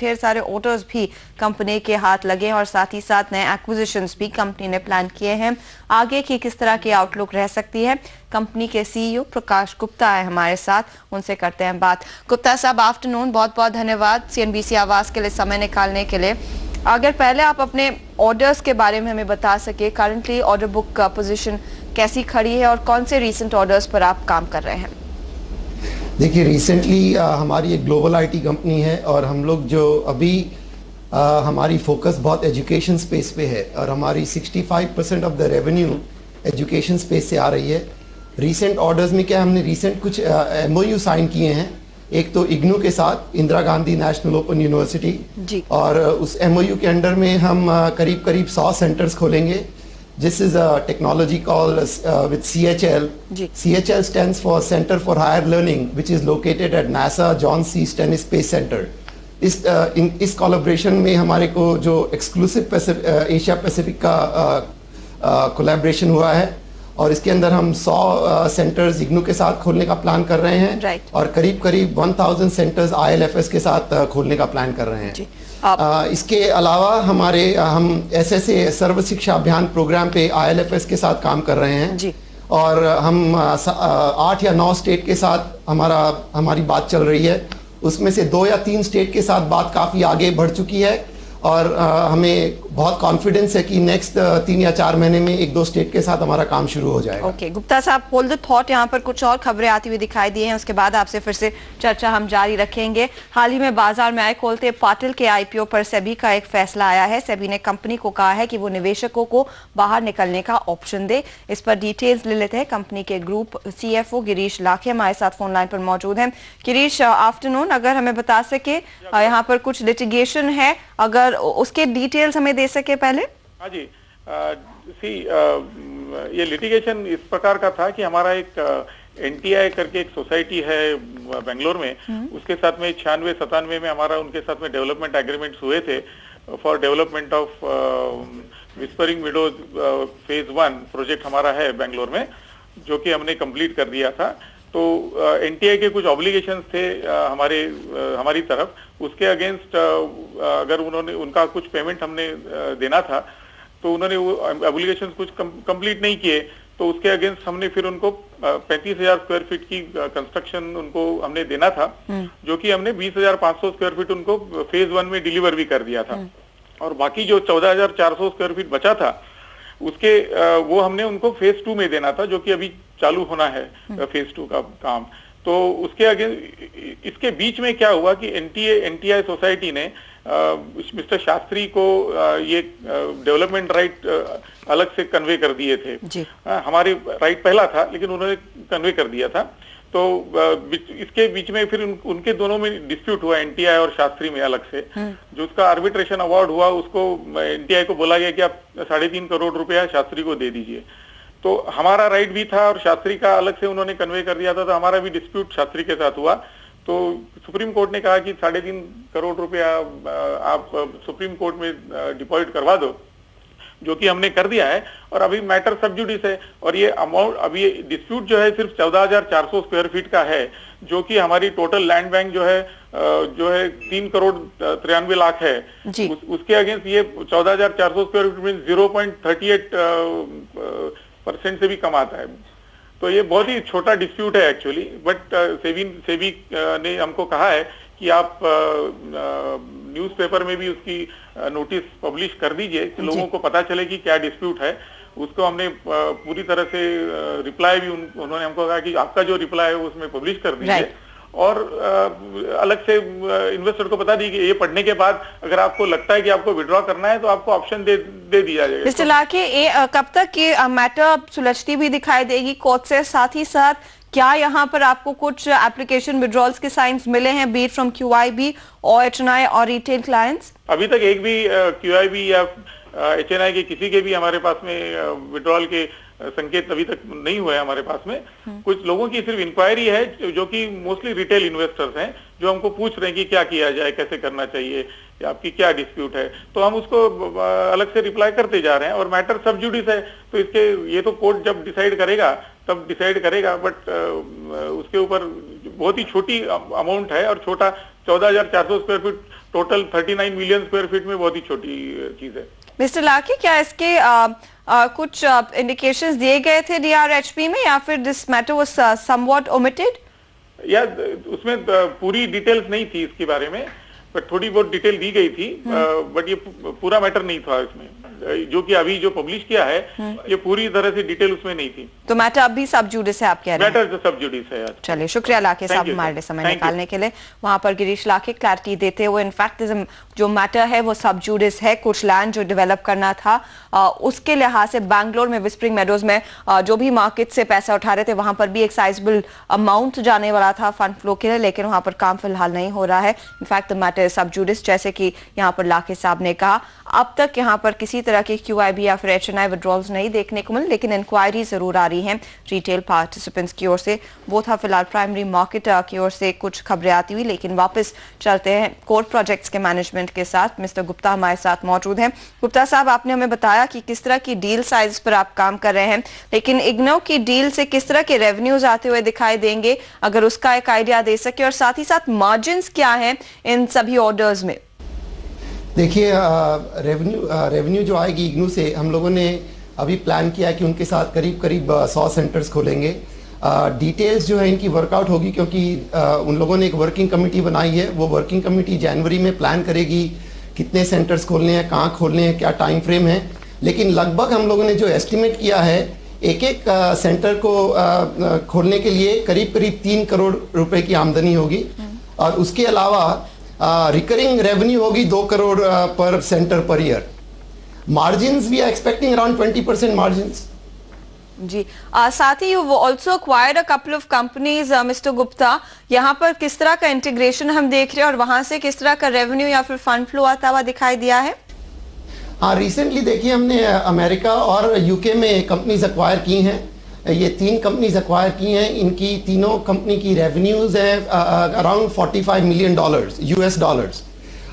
ढेर सारे ऑर्डर्स भी कंपनी के हाथ लगे हैं और साथ ही साथ नए एक्विजिशंस भी कंपनी ने प्लान किए हैं। आगे की किस तरह की आउटलुक रह सकती है, कंपनी के सीईओ प्रकाश गुप्ता है हमारे साथ, उनसे करते हैं बात। गुप्ता साहब, आफ्टरनून, बहुत बहुत धन्यवाद सीएनबीसी आवाज के लिए समय निकालने के लिए। अगर पहले आप अपने ऑर्डर्स के बारे में हमें बता सके, करंटली ऑर्डर बुक का पोजीशन कैसी खड़ी है और कौन से रीसेंट ऑर्डर्स पर आप काम कर रहे हैं? देखिए, रिसेंटली हमारी एक ग्लोबल आईटी कंपनी है और हम लोग जो अभी हमारी फोकस बहुत एजुकेशन स्पेस पे है और हमारी 65% of the revenue education space से आ रही है। रीसेंट ऑर्डर्स में क्या, हमने रीसेंट कुछ एमओयू साइन किए हैं। एक तो इग्नू के साथ, Indira Gandhi national open university, और उस एमओयू के अंडर में हम करीब 100 सेंटर्स खोलेंगे। This is a technology called with CHL. CHL stands for Center for Higher Learning, which is located at NASA John C. Stennis Space Center. इस कोलैबोरेशन में हमारे को जो एक्सक्लूसिव एशिया पैसिफिक का कोलैबोरेशन हुआ है और इसके अंदर हम 100 सेंटर्स इग्नू के साथ खोलने का प्लान कर रहे हैं और करीब 1000 सेंटर्स ILFS के साथ खोलने का प्लान कर रहे हैं। इसके अलावा हम SSA सर्व शिक्षा अभियान प्रोग्राम पे ILFS के साथ काम कर रहे हैं और हम 8 या 9 स्टेट के साथ हमारी बात चल रही है। उसमें से 2 या 3 स्टेट के साथ बात काफ़ी आगे बढ़ चुकी है और हमें बहुत कॉन्फिडेंस है कि नेक्स्ट 3 या 4 महीने में 1-2 स्टेट के साथ हमारा काम शुरू हो जाएगा। ओके, गुप्ता साहब, होल्ड द थॉट। यहाँ पर कुछ और खबरें आती हुई दिखाई दी हैं, उसके बाद आपसे फिर से चर्चा हम जारी रखेंगे। हाल ही में बाजार में आए खोलते पाटिल के IPO पर सेबी का एक फैसला आया है। सेबी ने कंपनी को कहा है कि वो निवेशकों को बाहर निकलने का ऑप्शन दे। इस पर डिटेल्स ले लेते हैं। कंपनी के ग्रुप CFO गिरीश लाखे हमारे साथ फोन लाइन पर मौजूद हैं। गिरीश, आफ्टरनून, अगर हमें बता सके, यहाँ पर कुछ लिटिगेशन है, अगर उसके डिटेल्स हमें दे सके पहले। हाँ जी, ये लिटिगेशन इस प्रकार का था कि हमारा एक NTI करके एक सोसाइटी है बेंगलोर में, उसके साथ में 96-97 में हमारा उनके साथ में डेवलपमेंट एग्रीमेंट्स हुए थे for development of whispering widows phase 1 project हमारा है बेंगलोर में, जो कि हमने कंप्लीट कर दिया था। तो NTI के कुछ ऑब्लिगेशंस थे हमारी तरफ, उसके अगेंस्ट अगर उनका कुछ पेमेंट हमने देना था तो उन्होंने वो ऑब्लिगेशंस कुछ कंप्लीट नहीं किए, तो उसके अगेंस्ट हमने फिर उनको 35,000 स्क्वायर फीट की कंस्ट्रक्शन उनको हमने देना था, जो कि हमने 20,500 स्क्वायर फीट उनको फेज 1 में डिलीवर भी कर दिया था। और बाकी जो 14,400 स्क्वायर फीट बचा था उसके वो हमने उनको फेज 2 में देना था, जो कि अभी चालू होना है फेज 2 का काम। तो उसके आगे इसके बीच में क्या हुआ कि NTI सोसाइटी ने मिस्टर शास्त्री को ये डेवलपमेंट राइट अलग से कन्वे कर दिए थे। हमारे राइट पहला था लेकिन उन्होंने कन्वे कर दिया था। तो इसके बीच में फिर उनके दोनों में डिस्प्यूट हुआ, NTI और शास्त्री में अलग से। जो उसका आर्बिट्रेशन अवार्ड हुआ उसको NTI को बोला गया कि आप 3.5 करोड़ रुपया शास्त्री को दे दीजिए। तो हमारा राइट भी था और शास्त्री का अलग से उन्होंने कन्वे कर दिया था, तो हमारा भी डिस्प्यूट शास्त्री के साथ हुआ। तो सुप्रीम कोर्ट ने कहा कि 3.5 करोड़ रुपया आप सुप्रीम कोर्ट में डिपॉजिट करवा दो, जो कि हमने कर दिया है और अभी मैटर सब जुडिस है। और ये अमाउंट, अभी ये डिस्प्यूट जो है सिर्फ 14,400 स्क्वायर फीट का है, जो कि हमारी टोटल लैंड बैंक जो है 3 करोड़ 93 लाख है। उसके अगेंस्ट ये 14,400 स्क्वायर फीट में 0.38% से भी कम आता है। तो ये बहुत ही छोटा डिस्प्यूट है एक्चुअली, बट सेबी ने हमको कहा है कि आप न्यूज़पेपर में भी उसकी नोटिस पब्लिश कर दीजिए कि लोगों को पता चले कि क्या डिस्प्यूट है। उसको हमने पूरी तरह से रिप्लाई भी उन्होंने हमको कहा कि आपका जो रिप्लाई है उसमें पब्लिश कर दीजिए और अलग से इन्वेस्टर को बता दी कि ये पढ़ने के बाद अगर आपको लगता है कि आपको विड्रॉ करना है तो आपको ऑप्शन दे दिया जाएगा। मिस्टर लाखे, कब तक ये मैटर सुलझती भी दिखाई देगी कोर्ट से? साथ ही साथ क्या यहाँ पर आपको कुछ एप्लीकेशन विड्रॉल्स के साइंस मिले हैं, बीट फ्रॉम QIB और HNI और रिटेल क्लाइंट्स? अभी तक एक भी QIB या HNI के किसी के भी हमारे पास में विड्रॉल के संकेत अभी तक नहीं हुए हमारे पास में। कुछ लोगों की सिर्फ इंक्वायरी है जो कि मोस्टली रिटेल इन्वेस्टर्स हैं, जो हमको पूछ रहे हैं कि क्या किया जाए, कैसे करना चाहिए, या आपकी क्या डिस्प्यूट है। तो हम उसको अलग से रिप्लाई करते जा रहे हैं और मैटर सब जुडिस है, तो इसके ये तो कोर्ट जब डिसाइड करेगा तब डिसाइड करेगा। बट उसके ऊपर बहुत ही छोटी अमाउंट है और छोटा 14,400 square feet total 39 million square feet में बहुत ही छोटी चीज है। मिस्टर लाकी, क्या इसके कुछ इंडिकेशंस दिए गए थे DRHP में, या फिर this matter was somewhat omitted? या उसमें पूरी डिटेल्स नहीं थी इसके बारे में, बट थोड़ी बहुत डिटेल दी गई थी, बट ये पूरा मैटर नहीं था इसमें। जो कि अभी जो पब्लिश किया है ये पूरी तरह से डिटेल उसमें नहीं थी। तो मैटर अब भी सब जुडिस है, आप कह रहे हैं? मैटर सब जुडिस है। चलिए, शुक्रिया लाखे साहब हमारे लिए समय निकालने के लिए। वहां पर गिरीश लाखे क्लैरिटी देते हुए, इनफैक्ट जो मैटर है वो सब जुडिस है। कुछ लैंड जो डेवलप करना था उसके लिहाज से बैंगलोर में विस्परिंग मेडोज में जो भी मार्केट से पैसा उठा रहे थे वहां पर भी एक साइजेबल अमाउंट जाने वाला था फंड फ्लो के लिए, लेकिन वहां पर काम फिलहाल नहीं हो रहा है। इनफैक्ट द मैटर सब जुडिस, जैसे कि यहाँ पर लाखे साहब ने कहा। अब तक यहाँ पर किसी तरह के QIB या फिर HNI विड्रॉल्स नहीं देखने को मिले, लेकिन इंक्वायरी जरूर आ रही है रिटेल पार्टिसिपेंट्स की ओर से। वो था फिलहाल प्राइमरी मार्केट की ओर से कुछ खबरें आती हुई। लेकिन वापस चलते हैं कोर प्रोजेक्ट्स के मैनेजमेंट के साथ। मिस्टर गुप्ता हमारे साथ मौजूद हैं। गुप्ता साहब, आपने हमें बताया कि किस तरह की डील साइज पर आप काम कर रहे हैं, लेकिन इग्नो की डील से किस तरह के रेवेन्यूज आते हुए दिखाई देंगे, अगर उसका एक आइडिया दे सके, और साथ ही साथ मार्जिन्स क्या हैं इन सभी ऑर्डर्स में? देखिए, रेवेन्यू जो आएगी इग्नू से, हम लोगों ने अभी प्लान किया कि उनके साथ करीब करीब 100 सेंटर्स खोलेंगे। डिटेल्स जो है इनकी वर्कआउट होगी, क्योंकि उन लोगों ने एक वर्किंग कमेटी बनाई है। वो वर्किंग कमेटी जनवरी में प्लान करेगी कितने सेंटर्स खोलने हैं, कहाँ खोलने हैं, क्या टाइम फ्रेम है। लेकिन लगभग हम लोगों ने जो एस्टिमेट किया है, एक एक सेंटर को खोलने के लिए करीब करीब 3 करोड़ रुपए की आमदनी होगी, और उसके अलावा रिकरिंग रेवेन्यू होगी 2 crore per centre per year. Margins we are expecting around 20% margins. जी, साथ ही वो also acquired a couple of companies. Mister Gupta, यहाँ पर किस तरह का इंटीग्रेशन हम देख रहे हैं, और वहां से किस तरह का रेवेन्यू या फिर फंड फ्लो आता हुआ दिखाई दिया है? हाँ, रिसेंटली देखिए हमने अमेरिका और यूके में कंपनीज एक्वायर की हैं। ये 3 कंपनीज एक्वायर की हैं। इनकी तीनों कंपनी की रेवेन्यूज हैं अराउंड $45 मिलियन US,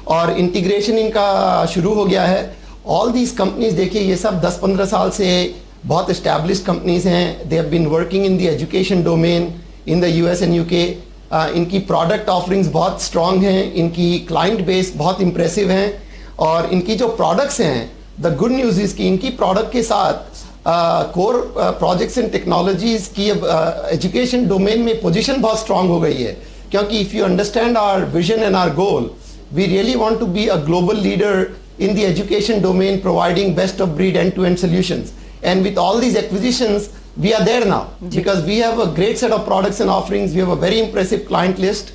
और इंटीग्रेशन इनका शुरू हो गया है। ऑल दीज कंपनीज देखिए, ये सब 10-15 साल से बहुत एस्टैब्लिश्ड कंपनीज हैं। They have been working in the education domain in the US and UK। इनकी प्रोडक्ट ऑफरिंग्स बहुत स्ट्रॉन्ग हैं, इनकी क्लाइंट बेस बहुत इंप्रेसिव हैं, और इनकी जो प्रोडक्ट्स हैं, द गुड न्यूज़ इज कि इनकी प्रोडक्ट के साथ कोर प्रोजेक्ट्स एंड टेक्नोलॉजीज की अब एजुकेशन डोमेन में पोजीशन बहुत स्ट्रांग हो गई है। क्योंकि if you understand our vision and our goal, we really want to be a global leader in the education domain, providing best of breed end-to-end solutions. And with all these acquisitions, we are there now because we have a great set of products and offerings. We have a very impressive client list,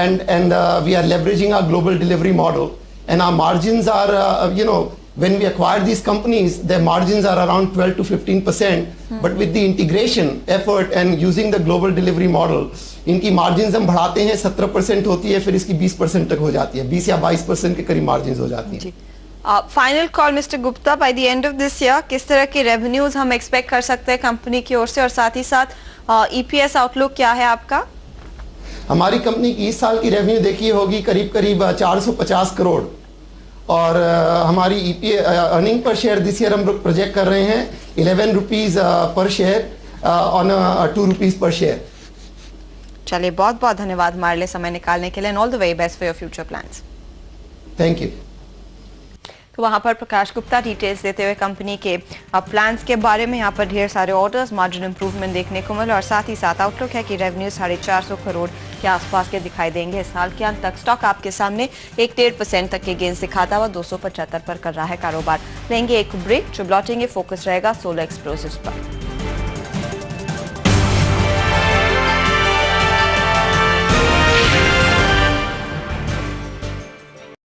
and we are leveraging our global delivery model. And our margins are, when we acquire these companies, their margins are around 12 to 15%. But with the integration effort and using the global delivery model, इनकी margins हम बढ़ाते हैं, 17% होती है, फिर इसकी 20% तक हो जाती है, 20 या 22% के करीब margins हो जाती हैं। Final call mister Gupta, by the end of this year किस तरह के रेवेन्यूज हम एक्सपेक्ट कर सकते हैं कंपनी की ओर से, और साथ ही साथ EPS आउटलुक क्या है आपका? हमारी कंपनी की इस साल की रेवेन्यू देखिए होगी करीब करीब 450 करोड़, और हमारी earning per share this year हम प्रोजेक्ट कर रहे हैं 11 rupees per share on 2 rupees per share. चलिए, बहुत बहुत धन्यवाद हमारे लिए समय निकालने के लिए, and all the very best for your future plans. Thank you. तो वहाँ पर प्रकाश गुप्ता डिटेल्स देते हुए कंपनी के प्लान्स के बारे में। यहाँ पर ढेर सारे ऑर्डर्स, मार्जिन इंप्रूवमेंट देखने को मिले, और साथ ही साथ आउटलुक है कि रेवेन्यू 450 करोड़ के आसपास के दिखाई देंगे इस साल के अंत तक। स्टॉक आपके सामने 1.5% तक के गेंस दिखाता हुआ 275 पर कर रहा है कारोबार। लेंगे एक ब्रेक, जब लौटेंगे फोकस रहेगा सोलर एक्सप्लोसिव्स पर।